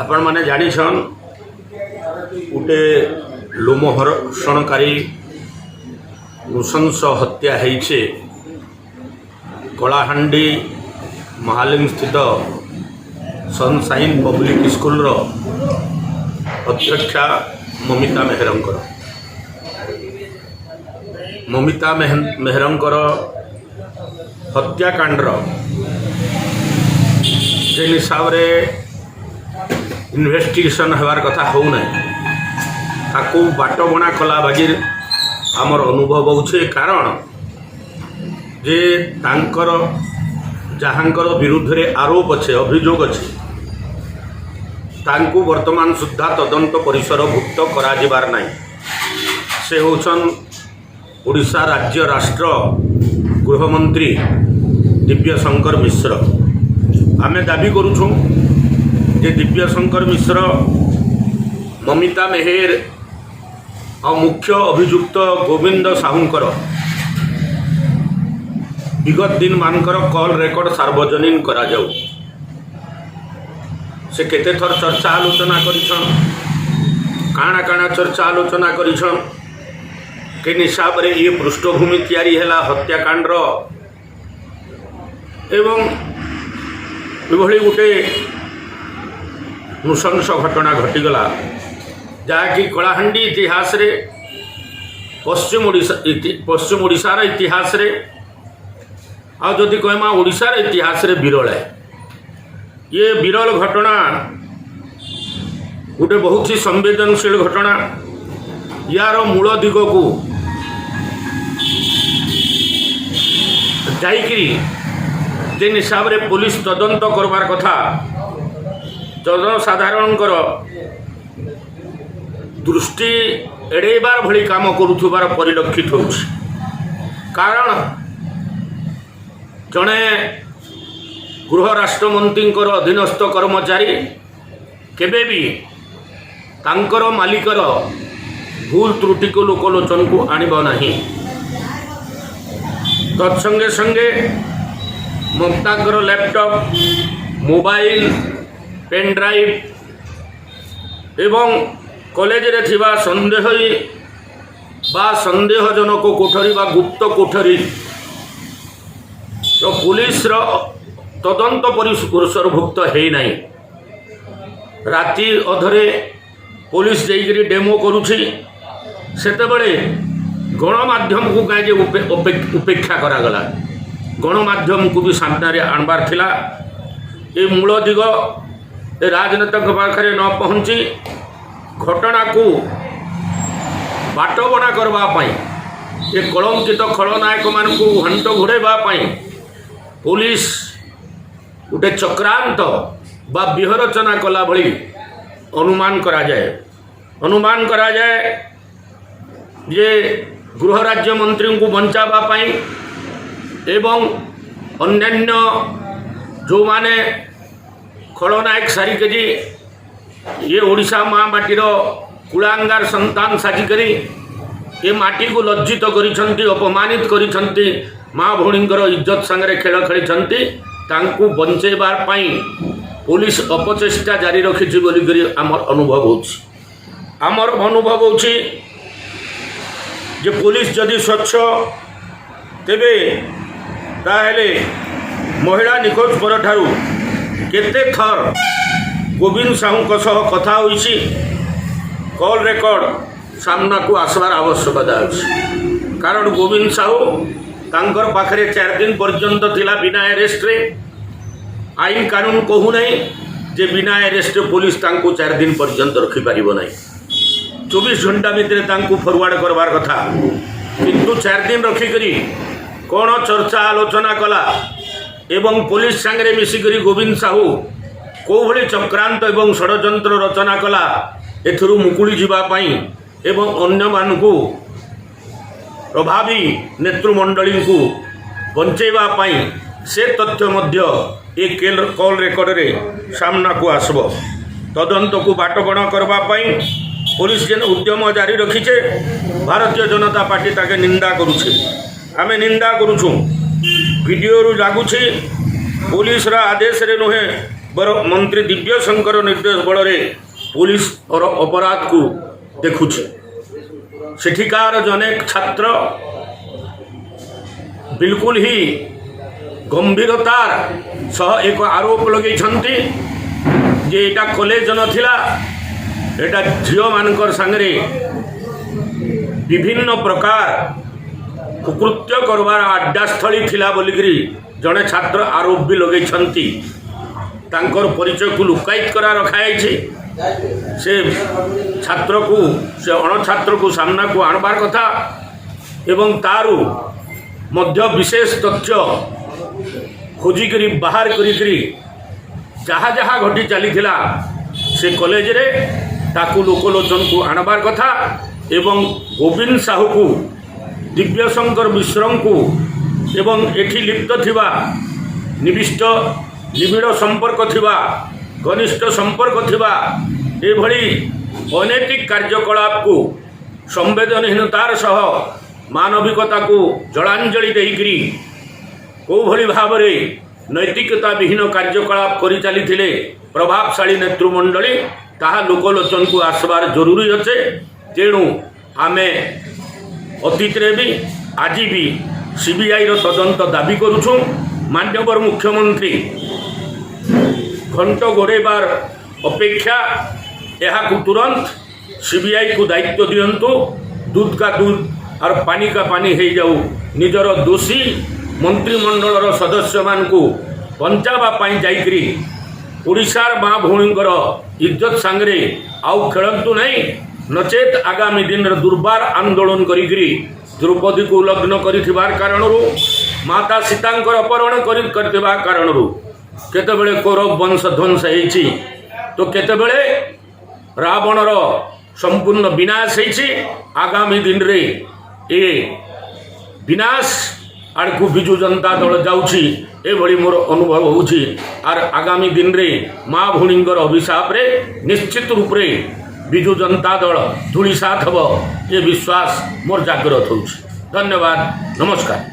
आपण मैंने जानिछन गोटे लोमहर्षणकारी नृशंस हत्या होइछे कलाहांडी महालिंग स्थित सनसाइन पब्लिक स्कूल रो अध्यक्षा ममिता मेहरंकर हत्याकांडर जे हिसाब रे इन्वेस्टिगेशन होवार कथा हो ना ताकू बाट बणा कला बागी आमर अनुभव होचे कारण जे तांकर जहाँकर विरुद्ध रे आरोप अच्छे अभियोग अच्छे तांकू वर्तमान सुद्धा तदंत परिसरभुक्त कराजिबार नाही। से होचन ओडिशा राज्य राष्ट्र गृहमंत्री दिव्यशंकर मिश्र। आमे दाबी करूछुं जे दिव्यशंकर मिश्र ममिता मेहेर और मुख्य अभियुक्त गोविंद साहूंकर विगत दिन मानकर कॉल रेकर्ड सार्वजनीन करा जाऊ। से केते थर चर्चा आलोचना करिछन काଣା काଣା चर्चा आलोचना करिछन के हिसाब रे ये पृष्ठभूमि तैयारी हैला हत्याकांड एवं एभली गोटे नृशंस घटना घटीगला जहाँकि कलाहांडी इतिहास रे पश्चिम ओडिशार इतिहास रे आ जदि कहमा ओडिशार इतिहास रे विरल है। ये विरल घटना गोटे बहुत ही संवेदनशील घटना। यार मूल दिग को जाइकरी जेन हिसाब रे पुलिस तदंत करबार कथा जनसाधारणकर दृष्टि एड़ेबार भली काम करुथुबार परिलक्षित होउछि। कारण जड़े गृह राष्ट्रमंत्री अधीनस्थ कर्मचारी केबे भी तांकर मालिकर भूल त्रुटि को लोकलोचन को आणिब नाही। तत्संगे संगे ममतांकर लैपटॉप मोबाइल पेन ड्राइव एवं कॉलेज रे थिबा संदेहजनक कोठरी बा गुप्त कोठरी तो पुलिस रो तदंत परिसरभुक्त है नहीं। राति अधरे पुलिस जाइकरी डेमो करुछि सेतेबेले गणमाध्यम को कहीं उपेक्षा करागला। गणमाध्यम को भी सामने आणबार थिला। ये मूल दिग राजनेता पाखे न पहुँची घटना को बाटबणा करने ये कलंकित खलनायक मान को घंट घोड़ाइबा पुलिस गोटे चक्रांत बा व्यूहरचना कला भली अनुमान करा जाए जे गृह राज्य मंत्री को बचावा एवं अन्यान्य जो माने खलनायक सारिके जी ये ओडिशा माँ माटीर कुलांगार संतान साजिकरी ये माटी को लज्जित करिसंती अपमानित करिसंती माँ भौणींकर इज्जत सांगरे खेल खेली तांकू बंचेबार पाई पुलिस अपचेष्टा जारी रखी बोलिक आमर अनुभव होछि जे पुलिस जदि स्वच्छ तेबे ताहेले महिला निखोज पर ठारू केते थर गोविंद साहू सह कथा होइछि कॉल रेकर्ड सामना को आसबार आवश्यकता अछि। कारण गोविंद साहू तांकर पाखरे 4 दिन पर्यंत थिला बिना अरेस्ट रे। आईन कानून कहू नहीं जे बिना अरेस्ट पुलिस तांको 4 दिन पर्यंत रखी पारिबो नहीं। 24 घंटा भितर तांको फॉरवर्ड करबार कथा किंतु 4 दिन रखिकरी कौन चर्चा आलोचना कला एवं पुलिस सांगरे मिसिकरी गोविंद साहू को भली चक्रांत एवं षड्यंत्र रचना कला एथुरु मुकुली जीवा पाई एवं अन्य मानकू प्रभावी नेतृमंडली को बंचेवा पाई से तथ्य मध्य एक कॉल रेकर्ड रे सामना को आसब। तदंत को बाटबणा करबा पाई पुलिस जेन उद्यम जारी रखीचे भारतीय जनता पार्टी ताके निंदा करुछे। आमे निंदा करुछुं वीडियो रु लागुछे पुलिस रा आदेश रे नुहे मंत्री दिव्य शंकर निर्देश बल पुलिस और अपराध को देखुचे सेठिकार जनेक छात्र बिल्कुल ही गंभीरतार सह एक आरोप लगे जे एटा कॉलेज नथिला एटा झियो मानकर संगरे विभिन्न प्रकार कुकृत्य करवार अड्डास्थली थिला बोलिकी जड़े छात्र आरोप भी लगे तांकर परिचय को लुकायित करा रखाई से छात्र को से अणछात्र को सामना को आणबार कथा एवं तारू मध्य विशेष तथ्य खोजिकी बाहर करी जहाँ जहाँ घटी चली से कॉलेज रे ताकू लोकलोचन को आणबार कथा एवं गोविंद साहू को दिव्यशंकर मिश्र को एवं एठी लिप्त थिबा निबिड़ संपर्क थिबा घनिष्ठ संपर्क थिबा एभली अनैतिक कार्यकलाप को संवेदनहीनतार सह मानविकता को जलांजलि देकरी को भली भाव नैतिकता विहीन कार्यकलाप करि चली प्रभावशाली नेतृमंडली ताहा लोकलोचन को आसबार जरूरी अच्छे। तेणु आमे अतीत भी आज भी सीबीआई रो तदंत दाबी करुछुं। माननीय मुख्यमंत्री घंट घोड़ेबार अपेक्षा यह तुरंत सीबीआई को दायित्व दियंतु। दूध का दूध और पानी का पानी हो जाऊ निजर दोषी मंत्रिमंडल सदस्य मान को बंचावाई जाइकरी ओडिशार माँ भौणींकर इज्जत सांगरे आउ खेलतु नहीं नचेत आगामी दिन दुर्बार आंदोलन करी द्रौपदी को उल्लंघन कर कारण माता सीतांकर अपहरण कर कारण केतेबेले कौरव वंश ध्वंस होती तो केतेबेले रावणर संपूर्ण विनाश होती। आगामी दिन रे ए विनाश आड़कू विजु जनता दल जाऊँगी एभली मोर अनुभव होउछि। आर आगामी दिन रे माँ भौणींकर अभिशाप रे निश्चित रूप रे विजु जनता दल धूलिसात हब ये विश्वास मोर जागृत होउछि। धन्यवाद, नमस्कार।